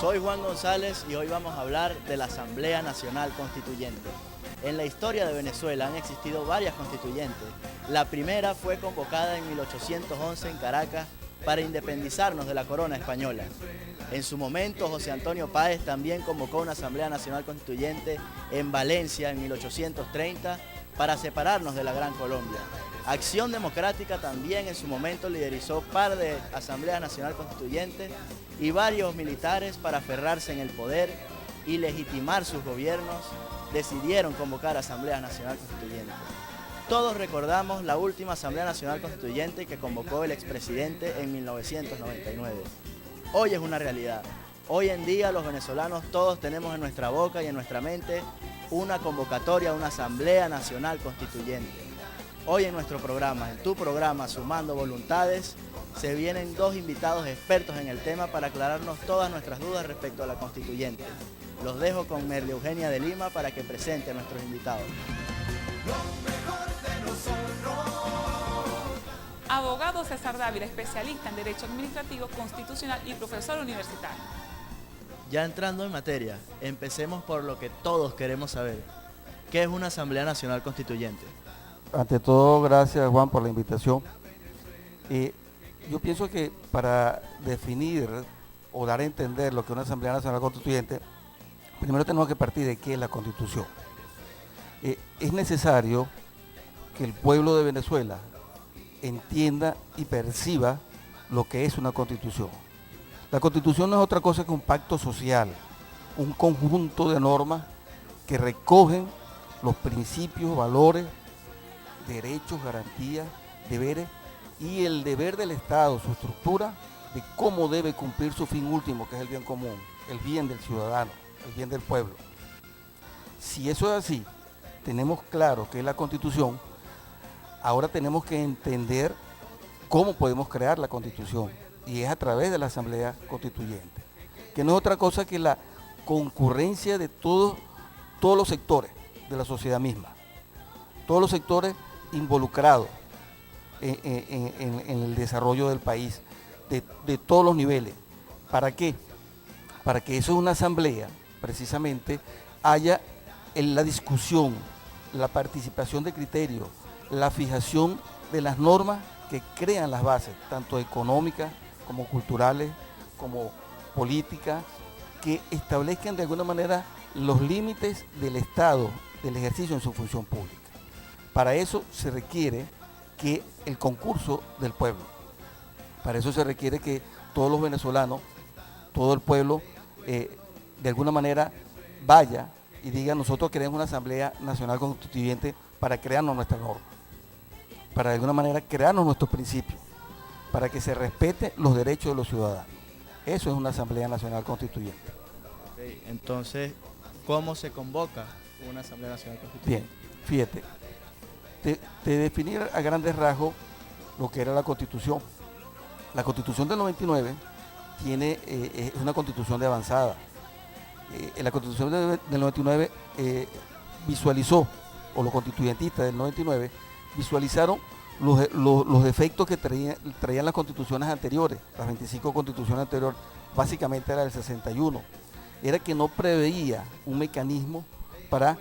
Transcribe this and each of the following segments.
Soy Juan González y hoy vamos a hablar de la Asamblea Nacional Constituyente. En la historia de Venezuela han existido varias constituyentes. La primera fue convocada en 1811 en Caracas para independizarnos de la corona española. En su momento, José Antonio Páez también convocó una Asamblea Nacional Constituyente en Valencia en 1830 para separarnos de la Gran Colombia. Acción Democrática también en su momento liderizó par de Asambleas Nacional Constituyentes y varios militares para aferrarse en el poder y legitimar sus gobiernos decidieron convocar Asambleas Nacional Constituyentes. Todos recordamos la última Asamblea Nacional Constituyente que convocó el expresidente en 1999. Hoy es una realidad. Hoy en día los venezolanos todos tenemos en nuestra boca y en nuestra mente una convocatoria a una Asamblea Nacional Constituyente. Hoy en nuestro programa, en tu programa Sumando Voluntades, se vienen dos invitados expertos en el tema para aclararnos todas nuestras dudas respecto a la constituyente. Los dejo con Merly Eugenia de Lima para que presente a nuestros invitados. Abogado César Dávila, especialista en Derecho Administrativo Constitucional y profesor universitario. Ya entrando en materia, empecemos por lo que todos queremos saber. ¿Qué es una Asamblea Nacional Constituyente? Ante todo, gracias Juan por la invitación. Yo pienso que para definir o dar a entender lo que es una Asamblea Nacional Constituyente, primero tenemos que partir de qué es la Constitución. Es necesario que el pueblo de Venezuela entienda y perciba lo que es una Constitución. La Constitución no es otra cosa que un pacto social, un conjunto de normas que recogen los principios, valores, derechos, garantías, deberes y el deber del Estado, su estructura, de cómo debe cumplir su fin último, que es el bien común, el bien del ciudadano, el bien del pueblo. Si eso es así, tenemos claro que es la Constitución, ahora tenemos que entender cómo podemos crear la Constitución, y es a través de la Asamblea Constituyente, que no es otra cosa que la concurrencia de todos los sectores de la sociedad misma, todos los sectores involucrados en el desarrollo del país, de todos los niveles. ¿Para qué? Para que eso es una asamblea, precisamente, haya en la discusión, la participación de criterios, la fijación de las normas que crean las bases, tanto económicas como culturales, como políticas, que establezcan de alguna manera los límites del Estado, del ejercicio en su función pública. Para eso se requiere que el concurso del pueblo, para eso se requiere que todos los venezolanos, todo el pueblo, de alguna manera vaya y diga: nosotros queremos una Asamblea Nacional Constituyente para crearnos nuestra norma, para de alguna manera crearnos nuestros principios, para que se respeten los derechos de los ciudadanos. Eso es una Asamblea Nacional Constituyente. Okay, entonces, ¿cómo se convoca una Asamblea Nacional Constituyente? Bien, fíjate, te definir a grandes rasgos lo que era la Constitución. La Constitución del 99 es una Constitución de avanzada. La Constitución del 99 visualizó, o los constituyentistas del 99 visualizaron los defectos que traían las constituciones anteriores, las 25 constituciones anteriores, básicamente era del 61. Era que no preveía un mecanismo para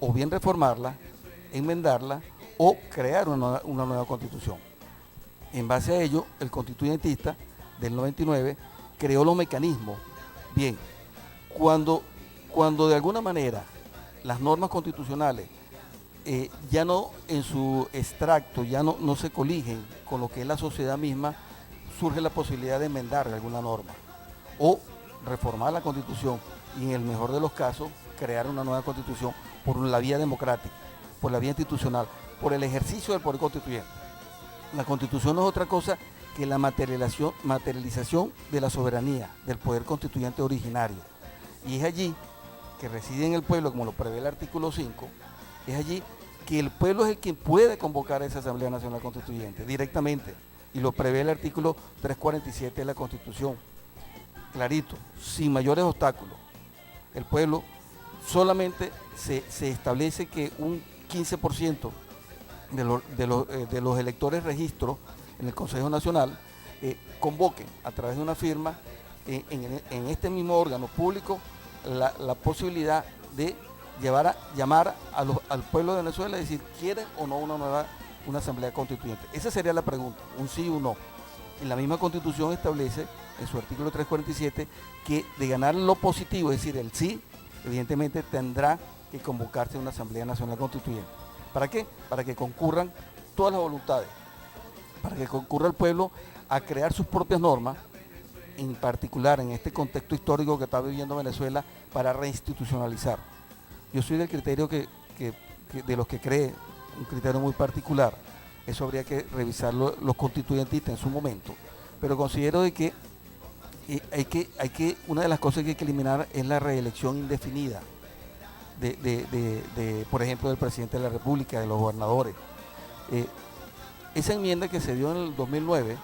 o bien reformarla, enmendarla o crear una nueva constitución. En base a ello, el constituyentista del 99 creó los mecanismos. Bien, cuando de alguna manera las normas constitucionales ya no en su extracto, ya no se coligen con lo que es la sociedad misma, surge la posibilidad de enmendar alguna norma o reformar la Constitución y, en el mejor de los casos, crear una nueva Constitución por la vía democrática, por la vía institucional, por el ejercicio del poder constituyente. La Constitución no es otra cosa que la materialización de la soberanía del poder constituyente originario, y es allí que reside en el pueblo, como lo prevé el artículo 5, es allí que el pueblo es el quien puede convocar a esa Asamblea Nacional Constituyente directamente, y lo prevé el artículo 347 de la Constitución. Clarito, sin mayores obstáculos. El pueblo solamente se establece que un 15% de los electores registros en el Consejo Nacional convoquen a través de una firma en este mismo órgano público la posibilidad de llamar al pueblo de Venezuela y decir, ¿quieren o no una asamblea constituyente? Esa sería la pregunta, un sí o un no. Y la misma Constitución establece en su artículo 347 que de ganar lo positivo, es decir, el sí, evidentemente tendrá que convocarse una Asamblea Nacional Constituyente. ¿Para qué? Para que concurran todas las voluntades, para que concurra el pueblo a crear sus propias normas, en particular en este contexto histórico que está viviendo Venezuela, para reinstitucionalizar. Yo soy del criterio que de los que cree, un criterio muy particular. Eso habría que revisarlo los constituyentistas en su momento, pero considero de que una de las cosas que hay que eliminar es la reelección indefinida por ejemplo, del presidente de la República, de los gobernadores. Esa enmienda que se dio en el 2009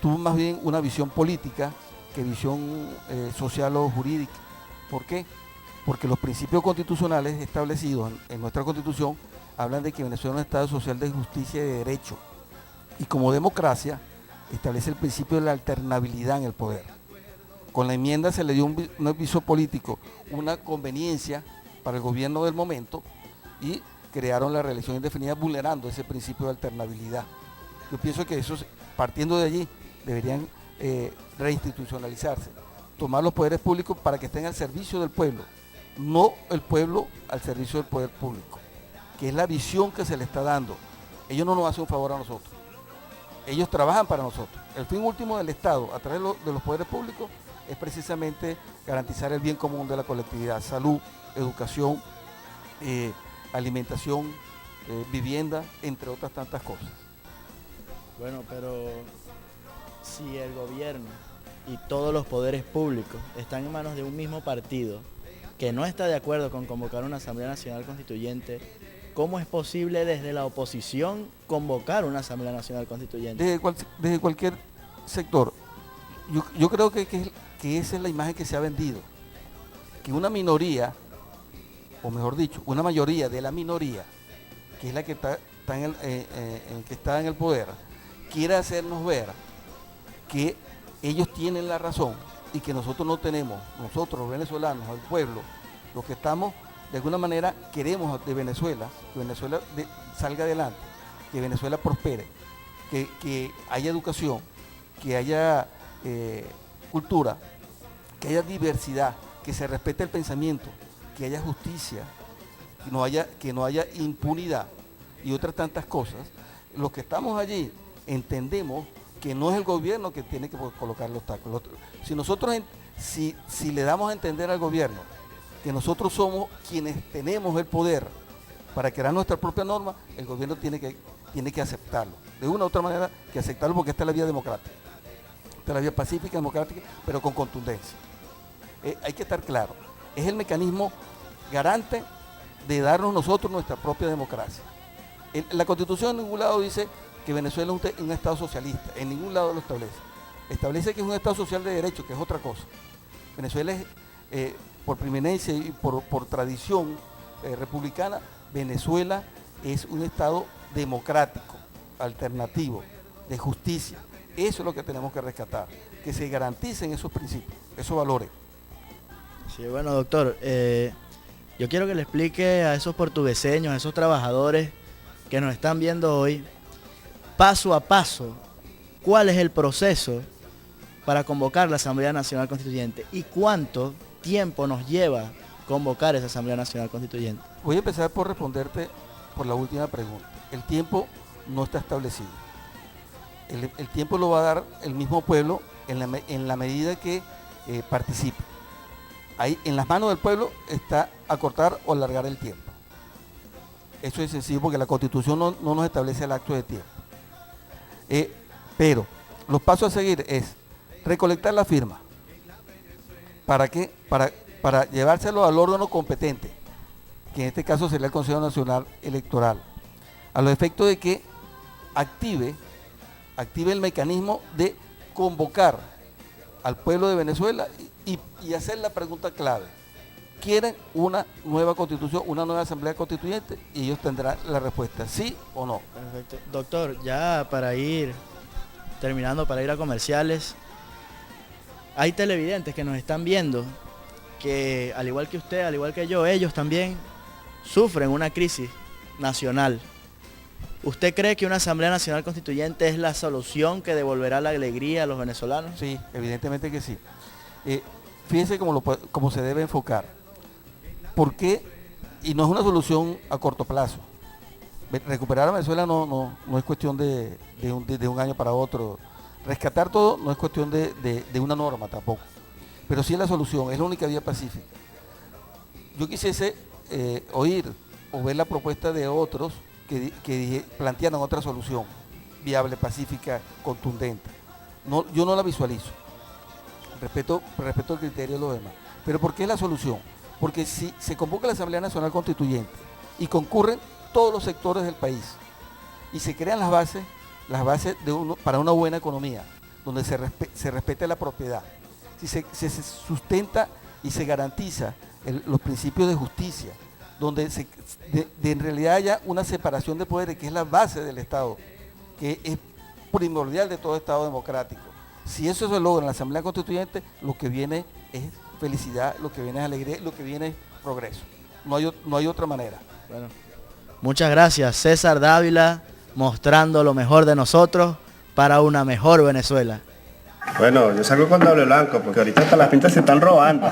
tuvo más bien una visión política que visión social o jurídica. ¿Por qué? Porque los principios constitucionales establecidos en nuestra Constitución hablan de que Venezuela es un Estado social de justicia y de derecho, y como democracia establece el principio de la alternabilidad en el poder. Con la enmienda se le dio un aviso político, una conveniencia para el gobierno del momento, y crearon la reelección indefinida vulnerando ese principio de alternabilidad. Yo pienso que eso, partiendo de allí, deberían reinstitucionalizarse, tomar los poderes públicos para que estén al servicio del pueblo, no el pueblo al servicio del poder público, que es la visión que se le está dando. Ellos no nos hacen un favor a nosotros, ellos trabajan para nosotros. El fin último del Estado, a través de los poderes públicos, es precisamente garantizar el bien común de la colectividad: salud, educación, alimentación, vivienda, entre otras tantas cosas. Bueno, pero si el gobierno y todos los poderes públicos están en manos de un mismo partido que no está de acuerdo con convocar una Asamblea Nacional Constituyente, ¿cómo es posible desde la oposición convocar una Asamblea Nacional Constituyente? Desde cualquier sector. Yo creo que esa es la imagen que se ha vendido, que una minoría, o mejor dicho, una mayoría de la minoría, que es la que está en el poder, quiere hacernos ver que ellos tienen la razón y que nosotros no tenemos. Nosotros los venezolanos, el pueblo, los que estamos de alguna manera queremos de Venezuela, que Venezuela salga adelante, que Venezuela prospere, que haya educación, que haya cultura, que haya diversidad, que se respete el pensamiento, que haya justicia, que no haya impunidad y otras tantas cosas. Los que estamos allí entendemos que no es el gobierno que tiene que colocar los obstáculos. Si nosotros, si le damos a entender al gobierno que nosotros somos quienes tenemos el poder para crear nuestra propia norma, el gobierno tiene que aceptarlo. De una u otra manera que aceptarlo, porque esta es la vía democrática. Esta es la vía pacífica, democrática, pero con contundencia. Hay que estar claro. Es el mecanismo garante de darnos nosotros nuestra propia democracia. La Constitución en ningún lado dice que Venezuela es un Estado socialista, en ningún lado lo establece. Establece que es un Estado social de derecho, que es otra cosa. Venezuela es, por preeminencia y por tradición republicana, Venezuela es un Estado democrático, alternativo, de justicia. Eso es lo que tenemos que rescatar, que se garanticen esos principios, esos valores. Sí, bueno, doctor, yo quiero que le explique a esos portugueseños, a esos trabajadores que nos están viendo hoy, paso a paso, cuál es el proceso para convocar la Asamblea Nacional Constituyente y cuánto tiempo nos lleva convocar esa Asamblea Nacional Constituyente. Voy a empezar por responderte por la última pregunta. El tiempo no está establecido. El tiempo lo va a dar el mismo pueblo en la medida que participe. Ahí en las manos del pueblo está acortar o alargar el tiempo. Eso es sencillo porque la Constitución no nos establece el acto de tiempo. Pero los pasos a seguir es recolectar la firma. ¿Para qué? Para llevárselo al órgano competente, que en este caso sería el Consejo Nacional Electoral, a los efectos de que active el mecanismo de convocar al pueblo de Venezuela y hacer la pregunta clave. ¿Quieren una nueva constitución, una nueva asamblea constituyente? Y ellos tendrán la respuesta, sí o no. Perfecto. Doctor, ya para ir terminando, para ir a comerciales, hay televidentes que nos están viendo que, al igual que usted, al igual que yo, ellos también sufren una crisis nacional. ¿Usted cree que una Asamblea Nacional Constituyente es la solución que devolverá la alegría a los venezolanos? Sí, evidentemente que sí. Fíjense cómo se debe enfocar. ¿Por qué? Y no es una solución a corto plazo. Recuperar a Venezuela no es cuestión de un año para otro. Rescatar todo no es cuestión de una norma tampoco. Pero sí es la solución, es la única vía pacífica. Yo quisiese oír o ver la propuesta de otros que plantearan otra solución viable, pacífica, contundente. Yo no la visualizo. Respeto el criterio de los demás. Pero ¿por qué es la solución? Porque si se convoca la Asamblea Nacional Constituyente y concurren todos los sectores del país y se crean las bases para una buena economía, donde se respete la propiedad, si se sustenta y se garantiza los principios de justicia, donde en realidad haya una separación de poderes, que es la base del Estado, que es primordial de todo Estado democrático. Si eso se logra en la Asamblea Constituyente, lo que viene es felicidad, lo que viene es alegría, lo que viene es progreso. No hay otra manera. Bueno, muchas gracias, César Dávila, mostrando lo mejor de nosotros para una mejor Venezuela. Bueno, yo salgo con doble blanco porque ahorita hasta las pintas se están robando.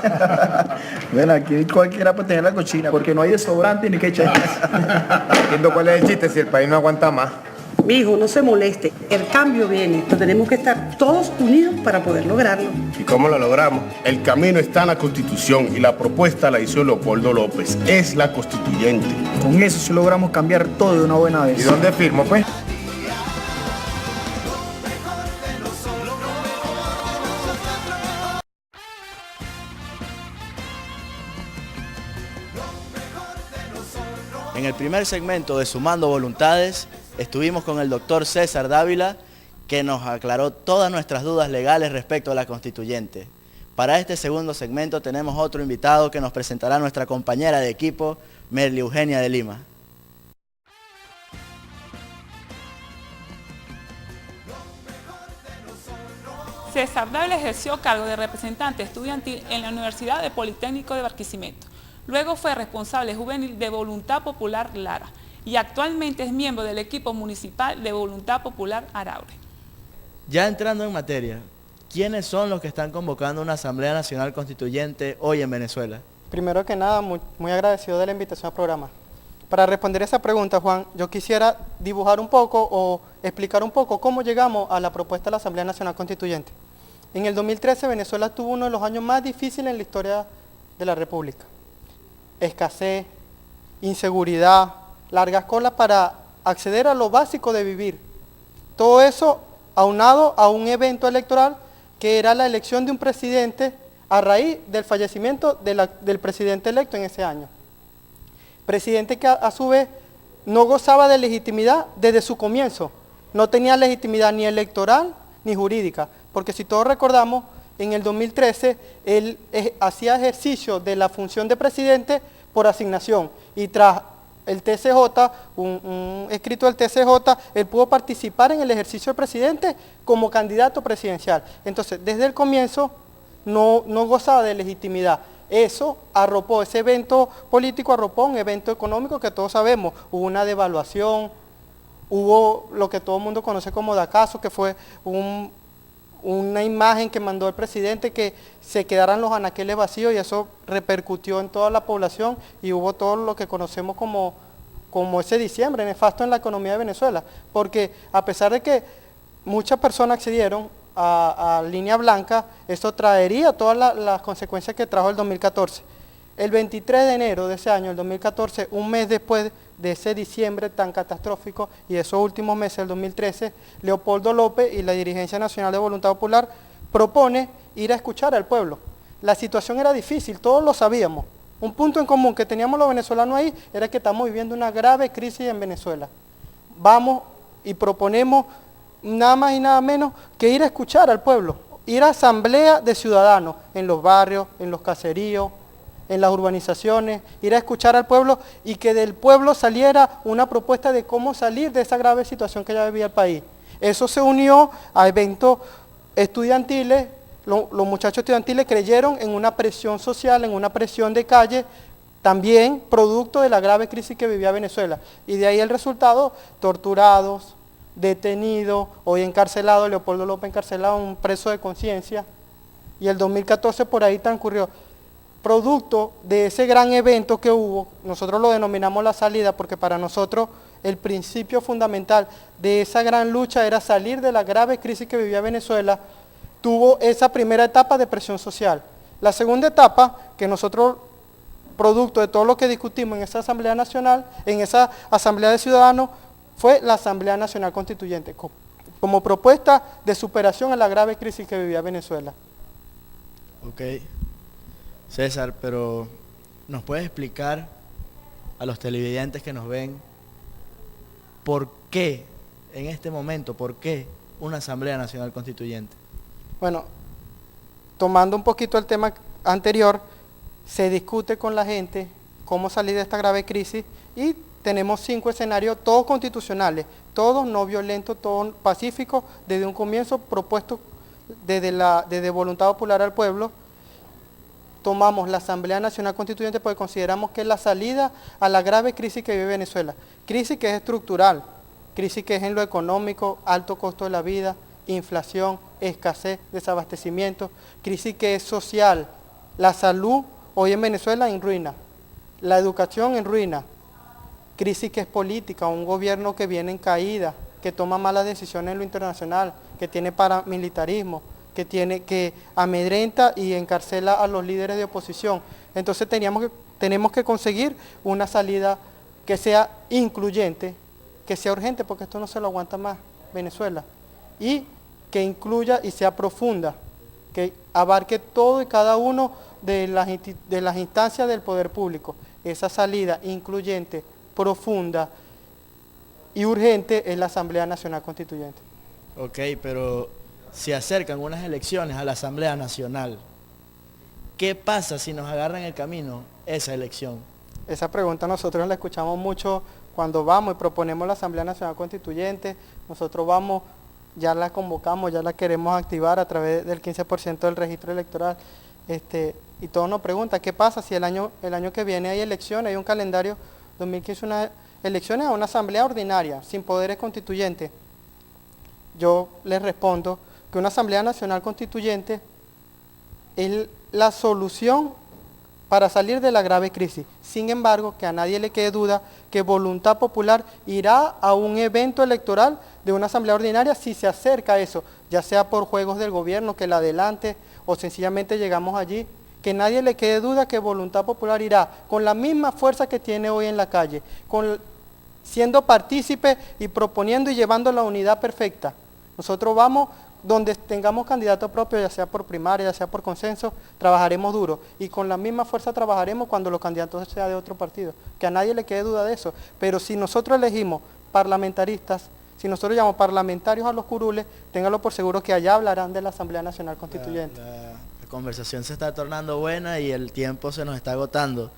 Bueno, aquí cualquiera puede tener la cochina porque no hay desodorante ni que echar. Entiendo cuál es el chiste si el país no aguanta más. Mi hijo, no se moleste, el cambio viene, pero tenemos que estar todos unidos para poder lograrlo. ¿Y cómo lo logramos? El camino está en la Constitución y la propuesta la hizo Leopoldo López. Es la constituyente. Con eso sí logramos cambiar todo de una buena vez. ¿Y dónde firmo, pues? En el primer segmento de Sumando Voluntades, estuvimos con el doctor César Dávila, que nos aclaró todas nuestras dudas legales respecto a la constituyente. Para este segundo segmento tenemos otro invitado que nos presentará nuestra compañera de equipo, Merly Eugenia de Lima. César Dávila ejerció cargo de representante estudiantil en la Universidad del Politécnico de Barquisimeto. Luego fue responsable juvenil de Voluntad Popular Lara y actualmente es miembro del equipo municipal de Voluntad Popular Araure. Ya entrando en materia, ¿quiénes son los que están convocando una Asamblea Nacional Constituyente hoy en Venezuela? Primero que nada, muy agradecido de la invitación al programa. Para responder esa pregunta, Juan, yo quisiera dibujar un poco o explicar un poco cómo llegamos a la propuesta de la Asamblea Nacional Constituyente. En el 2013, Venezuela tuvo uno de los años más difíciles en la historia de la República. Escasez, inseguridad, largas colas para acceder a lo básico de vivir. Todo eso aunado a un evento electoral que era la elección de un presidente a raíz del fallecimiento del presidente electo en ese año. Presidente que a su vez no gozaba de legitimidad desde su comienzo. No tenía legitimidad ni electoral ni jurídica, porque si todos recordamos, en el 2013 él hacía ejercicio de la función de presidente por asignación y tras el TCJ, un escrito del TCJ, él pudo participar en el ejercicio del presidente como candidato presidencial. Entonces, desde el comienzo no gozaba de legitimidad. Eso arropó, ese evento político arropó un evento económico que todos sabemos. Hubo una devaluación, hubo lo que todo el mundo conoce como Dacazo, que fue una imagen que mandó el presidente que se quedaran los anaqueles vacíos y eso repercutió en toda la población y hubo todo lo que conocemos como ese diciembre nefasto en la economía de Venezuela, porque a pesar de que muchas personas accedieron a línea blanca, eso traería todas las consecuencias que trajo el 2014. El 23 de enero de ese año, el 2014, un mes después de ese diciembre tan catastrófico y esos últimos meses del 2013, Leopoldo López y la Dirigencia Nacional de Voluntad Popular propone ir a escuchar al pueblo. La situación era difícil, todos lo sabíamos. Un punto en común que teníamos los venezolanos ahí era que estamos viviendo una grave crisis en Venezuela. Vamos y proponemos nada más y nada menos que ir a escuchar al pueblo, ir a asamblea de ciudadanos en los barrios, en los caseríos, en las urbanizaciones, ir a escuchar al pueblo y que del pueblo saliera una propuesta de cómo salir de esa grave situación que ya vivía el país. Eso se unió a eventos estudiantiles, los muchachos estudiantiles creyeron en una presión social, en una presión de calle, también producto de la grave crisis que vivía Venezuela. Y de ahí el resultado, torturados, detenidos, hoy encarcelado, Leopoldo López encarcelado, un preso de conciencia. Y el 2014 por ahí transcurrió. Producto de ese gran evento que hubo, nosotros lo denominamos la salida, porque para nosotros el principio fundamental de esa gran lucha era salir de la grave crisis que vivía Venezuela. Tuvo esa primera etapa de presión social. La segunda etapa, que nosotros, producto de todo lo que discutimos en esa Asamblea Nacional, en esa Asamblea de Ciudadanos, fue la Asamblea Nacional Constituyente, como propuesta de superación a la grave crisis que vivía Venezuela. Ok. César, pero ¿nos puedes explicar a los televidentes que nos ven por qué, en este momento, por qué una Asamblea Nacional Constituyente? Bueno, tomando un poquito el tema anterior, se discute con la gente cómo salir de esta grave crisis y tenemos 5 escenarios, todos constitucionales, todos no violentos, todos pacíficos, desde un comienzo propuesto desde voluntad popular al pueblo. Tomamos la Asamblea Nacional Constituyente porque consideramos que es la salida a la grave crisis que vive Venezuela. Crisis que es estructural, crisis que es en lo económico, alto costo de la vida, inflación, escasez, desabastecimiento, crisis que es social, la salud hoy en Venezuela en ruina, la educación en ruina, crisis que es política, un gobierno que viene en caída, que toma malas decisiones en lo internacional, que tiene paramilitarismo, que amedrenta y encarcela a los líderes de oposición. Entonces tenemos que conseguir una salida que sea incluyente, que sea urgente, porque esto no se lo aguanta más Venezuela, y que incluya y sea profunda, que abarque todo y cada uno de las instancias del poder público. Esa salida incluyente, profunda y urgente es la Asamblea Nacional Constituyente. Ok, pero se acercan unas elecciones a la Asamblea Nacional. ¿Qué pasa si nos agarra en el camino esa elección? Esa pregunta nosotros la escuchamos mucho cuando vamos y proponemos la Asamblea Nacional Constituyente. Nosotros vamos, ya la convocamos, ya la queremos activar a través del 15% del registro electoral. Y todos nos preguntan, ¿qué pasa si el año que viene hay elecciones, hay un calendario 2015, unas elecciones a una asamblea ordinaria, sin poderes constituyentes? Yo les respondo que una Asamblea Nacional Constituyente es la solución para salir de la grave crisis. Sin embargo, que a nadie le quede duda que Voluntad Popular irá a un evento electoral de una asamblea ordinaria si se acerca a eso, ya sea por juegos del gobierno que la adelante o sencillamente llegamos allí. Que nadie le quede duda que Voluntad Popular irá con la misma fuerza que tiene hoy en la calle, siendo partícipe y proponiendo y llevando la unidad perfecta. Nosotros vamos donde tengamos candidato propio, ya sea por primaria, ya sea por consenso, trabajaremos duro y con la misma fuerza trabajaremos cuando los candidatos sean de otro partido. Que a nadie le quede duda de eso. Pero si nosotros elegimos parlamentaristas, si nosotros llamamos parlamentarios a los curules, ténganlo por seguro que allá hablarán de la Asamblea Nacional Constituyente. La conversación se está tornando buena y el tiempo se nos está agotando.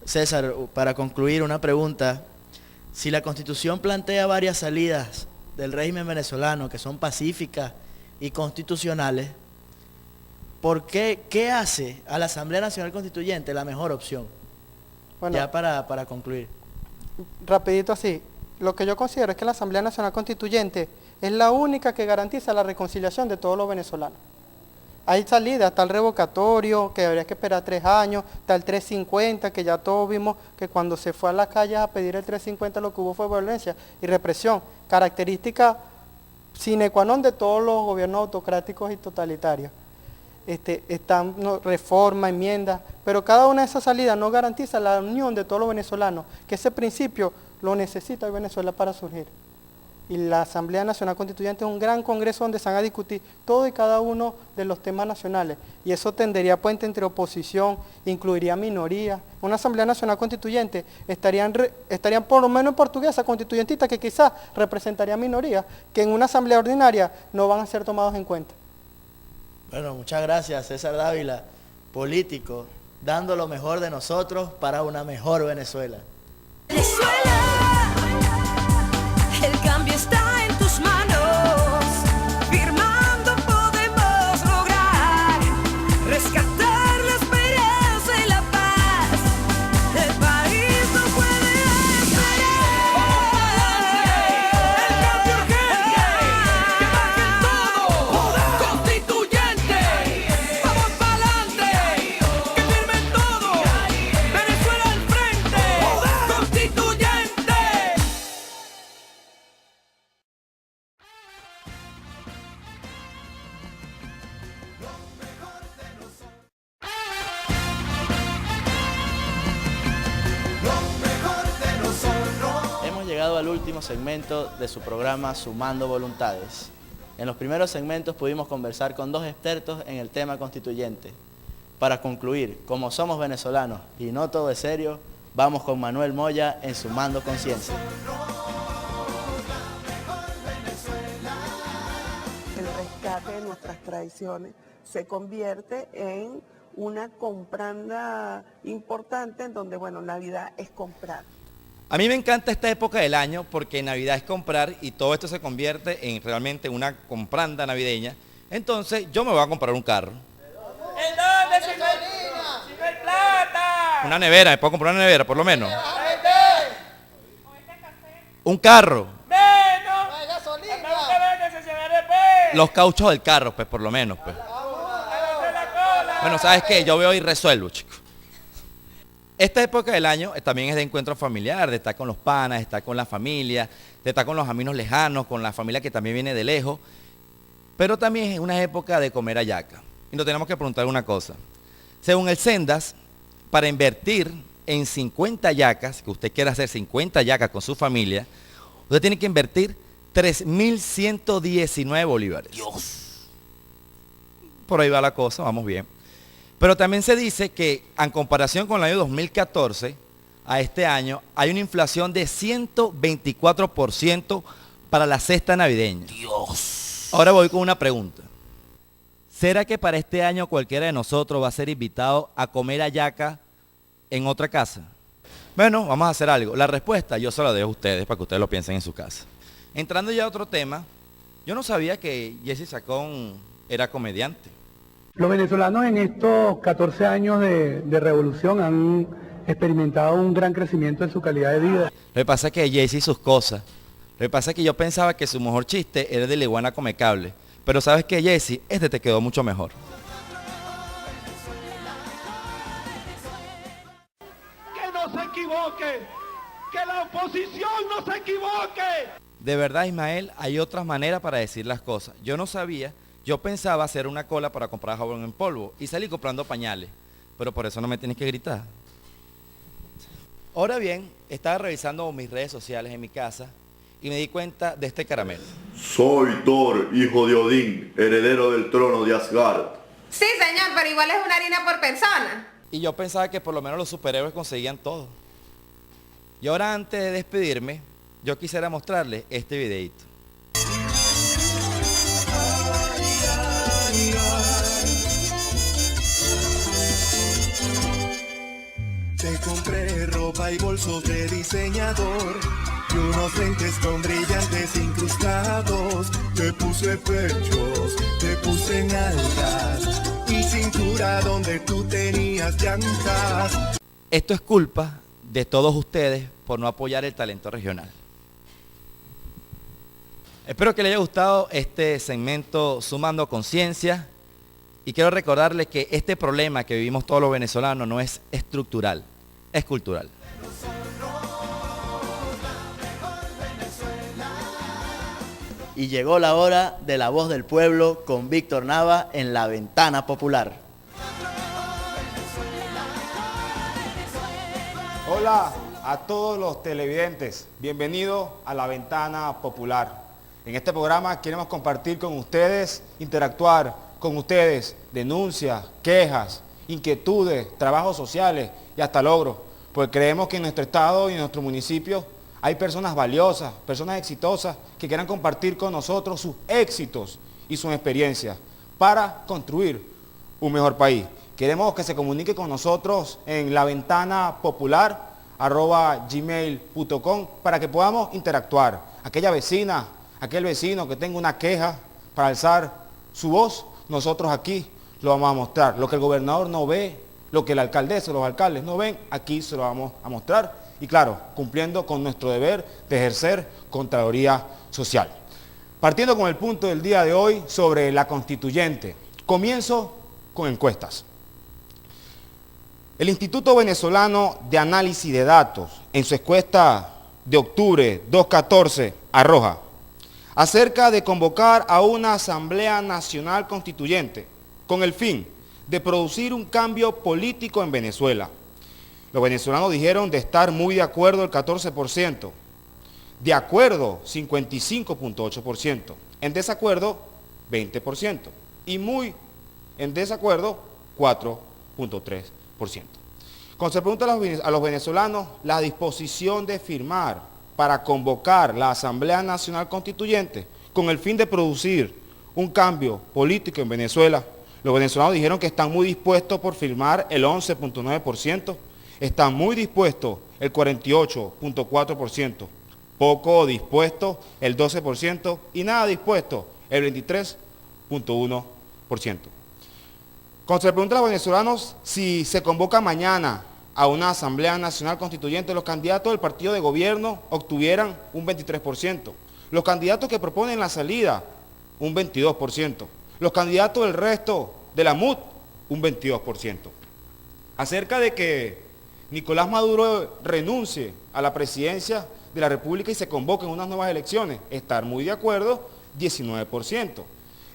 César, para concluir, una pregunta. Si la Constitución plantea varias salidas del régimen venezolano que son pacíficas y constitucionales, ¿qué hace a la Asamblea Nacional Constituyente la mejor opción? Bueno, ya para concluir. Rapidito así, lo que yo considero es que la Asamblea Nacional Constituyente es la única que garantiza la reconciliación de todos los venezolanos. Hay salidas, está el revocatorio, que habría que esperar 3 años, está el 350, que ya todos vimos que cuando se fue a las calles a pedir el 350 lo que hubo fue violencia y represión, característica sine qua non de todos los gobiernos autocráticos y totalitarios. Están reforma, enmiendas, pero cada una de esas salidas no garantiza la unión de todos los venezolanos, que ese principio lo necesita Venezuela para surgir. Y la Asamblea Nacional Constituyente es un gran congreso donde se van a discutir todo y cada uno de los temas nacionales. Y eso tendería puente entre oposición, incluiría minorías. Una Asamblea Nacional Constituyente estarían por lo menos portuguesas, constituyentistas, que quizás representarían minorías, que en una asamblea ordinaria no van a ser tomados en cuenta. Bueno, muchas gracias, César Dávila, político, dando lo mejor de nosotros para una mejor Venezuela. El cambio está en tus manos, firmando podemos lograr. llegado al último segmento de su programa Sumando Voluntades. En los primeros segmentos pudimos conversar con dos expertos en el tema constituyente. Para concluir, como somos venezolanos y no todo es serio, vamos con Manuel Moya en Sumando Conciencia. El rescate de nuestras tradiciones se convierte en una compranda importante en donde, bueno, Navidad es comprar. A mí me encanta esta época del año porque Navidad es comprar y todo esto se convierte en realmente una compranda navideña. Entonces yo me voy a comprar un carro. ¿En dónde, señor? ¡Sin plata! Una nevera, me puedo comprar una nevera por lo menos. Un carro. ¡Menos! ¡Gasolina! Los Los cauchos del carro, pues por lo menos. Pues. Bueno, ¿sabes qué? Yo veo y resuelvo, chicos. Esta época del año también es de encuentro familiar, de estar con los panas, de estar con la familia, de estar con los amigos lejanos, con la familia que también viene de lejos. Pero también es una época de comer hallaca. Y nos tenemos que preguntar una cosa. Según el Sendas, para invertir en 50 hallacas, que usted quiera hacer 50 hallacas con su familia, usted tiene que invertir 3.119 bolívares. Dios. Por ahí va la cosa, vamos bien. Pero también se dice que en comparación con el año 2014 a este año hay una inflación de 124% para la cesta navideña. Dios. Ahora voy con una pregunta. ¿Será que para este año cualquiera de nosotros va a ser invitado a comer hallaca en otra casa? Bueno, vamos a hacer algo. La respuesta yo se la dejo a ustedes para que ustedes lo piensen en su casa. Entrando ya a otro tema, yo no sabía que Jesse Sacón era comediante. Los venezolanos en estos 14 años de revolución han experimentado un gran crecimiento en su calidad de vida. Lo que pasa es que Jesse y sus cosas. Lo que pasa es que yo pensaba que su mejor chiste era de la iguana come cable. Pero ¿sabes qué, Jesse? Este te quedó mucho mejor. Que no se equivoque. Que la oposición no se equivoque. De verdad, Ismael, hay otras maneras para decir las cosas. Yo no sabía. Yo pensaba hacer una cola para comprar jabón en polvo y salí comprando pañales, pero por eso no me tienes que gritar. Ahora bien, estaba revisando mis redes sociales en mi casa y me di cuenta de este caramelo. Soy Thor, hijo de Odín, heredero del trono de Asgard. Sí, señor, pero igual es una harina por persona. Y yo pensaba que por lo menos los superhéroes conseguían todo. Y ahora antes de despedirme, yo quisiera mostrarles este videito. Te compré ropa y bolsos de diseñador y unos lentes con brillantes incrustados. Te puse pechos, te puse nalgas y cintura donde tú tenías llantas. Esto es culpa de todos ustedes por no apoyar el talento regional. Espero que les haya gustado este segmento Sumando Conciencia y quiero recordarles que este problema que vivimos todos los venezolanos no es estructural, es cultural. Y llegó la hora de la voz del pueblo con Víctor Nava en La Ventana Popular. Hola a todos los televidentes, bienvenidos a La Ventana Popular. En este programa queremos compartir con ustedes, interactuar con ustedes, denuncias, quejas, inquietudes, trabajos sociales y hasta logros, porque creemos que en nuestro estado y en nuestro municipio hay personas valiosas, personas exitosas que quieran compartir con nosotros sus éxitos y sus experiencias para construir un mejor país. Queremos que se comunique con nosotros en laventanapopular@gmail.com para que podamos interactuar. Aquella vecina, aquel vecino que tenga una queja para alzar su voz, nosotros aquí lo vamos a mostrar. Lo que el gobernador no ve, lo que la alcaldesa, los alcaldes no ven, aquí se lo vamos a mostrar. Y claro, cumpliendo con nuestro deber de ejercer Contraloría Social. Partiendo con el punto del día de hoy sobre la constituyente, comienzo con encuestas. El Instituto Venezolano de Análisis de Datos, en su encuesta de octubre 2014, arroja acerca de convocar a una Asamblea Nacional Constituyente con el fin de producir un cambio político en Venezuela. Los venezolanos dijeron de estar muy de acuerdo el 14%, De acuerdo, 55.8%. En desacuerdo, 20%. Y muy en desacuerdo, 4.3%. Cuando se pregunta a los venezolanos la disposición de firmar para convocar la Asamblea Nacional Constituyente con el fin de producir un cambio político en Venezuela, los venezolanos dijeron que están muy dispuestos por firmar el 11.9%, están muy dispuestos el 48.4%, poco dispuesto el 12% y nada dispuesto el 23.1%. Cuando se le pregunta a los venezolanos si se convoca mañana a una Asamblea Nacional Constituyente, los candidatos del partido de gobierno obtuvieran un 23%, los candidatos que proponen la salida, un 22%, los candidatos del resto de la MUD, un 22%. Acerca de que Nicolás Maduro renuncie a la presidencia de la República y se convoquen unas nuevas elecciones, estar muy de acuerdo, 19%,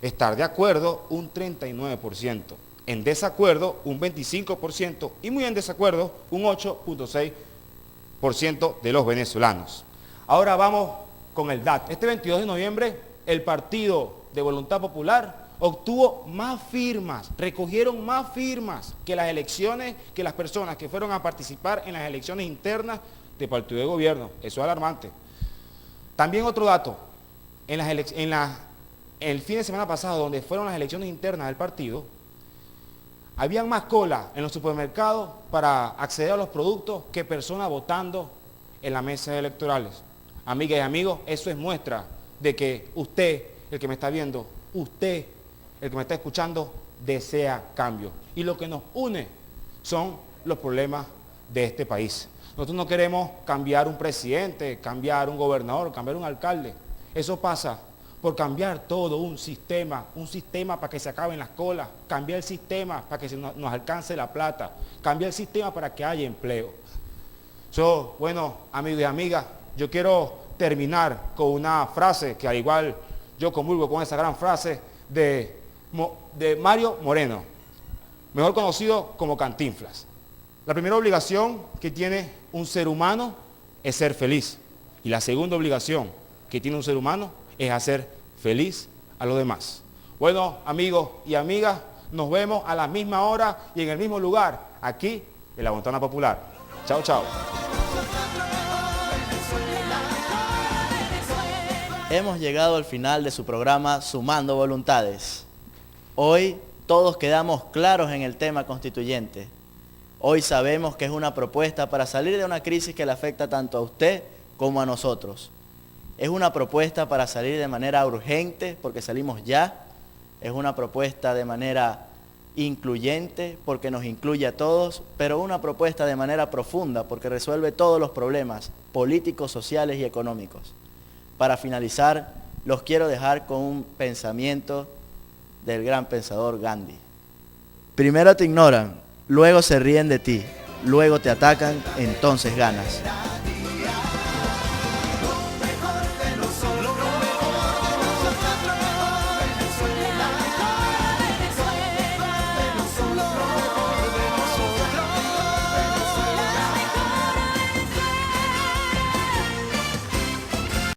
estar de acuerdo, un 39%. En desacuerdo, un 25% y muy en desacuerdo, un 8.6% de los venezolanos. Ahora vamos con el DAT. Este 22 de noviembre, el Partido de Voluntad Popular obtuvo más firmas, recogieron más firmas que las elecciones, que las personas que fueron a participar en las elecciones internas del partido de gobierno. Eso es alarmante. También otro dato, el fin de semana pasado, donde fueron las elecciones internas del partido, habían más cola en los supermercados para acceder a los productos que personas votando en las mesas electorales. Amigas y amigos, eso es muestra de que usted, el que me está viendo, usted, el que me está escuchando, desea cambio. Y lo que nos une son los problemas de este país. Nosotros no queremos cambiar un presidente, cambiar un gobernador, cambiar un alcalde. Eso pasa por cambiar todo un sistema para que se acaben las colas, cambiar el sistema para que nos alcance la plata, cambiar el sistema para que haya empleo. Bueno, amigos y amigas, yo quiero terminar con una frase que al igual yo comulgo con esa gran frase de Mario Moreno, mejor conocido como Cantinflas. La primera obligación que tiene un ser humano es ser feliz. Y la segunda obligación que tiene un ser humano es hacer feliz a los demás. Bueno, amigos y amigas, nos vemos a la misma hora y en el mismo lugar, aquí en La Ventana Popular. Chao, chao. Hemos llegado al final de su programa Sumando Voluntades. Hoy todos quedamos claros en el tema constituyente. Hoy sabemos que es una propuesta para salir de una crisis que le afecta tanto a usted como a nosotros. Es una propuesta para salir de manera urgente, porque salimos ya. Es una propuesta de manera incluyente, porque nos incluye a todos, pero una propuesta de manera profunda, porque resuelve todos los problemas políticos, sociales y económicos. Para finalizar, los quiero dejar con un pensamiento del gran pensador Gandhi. Primero te ignoran, luego se ríen de ti, luego te atacan, entonces ganas.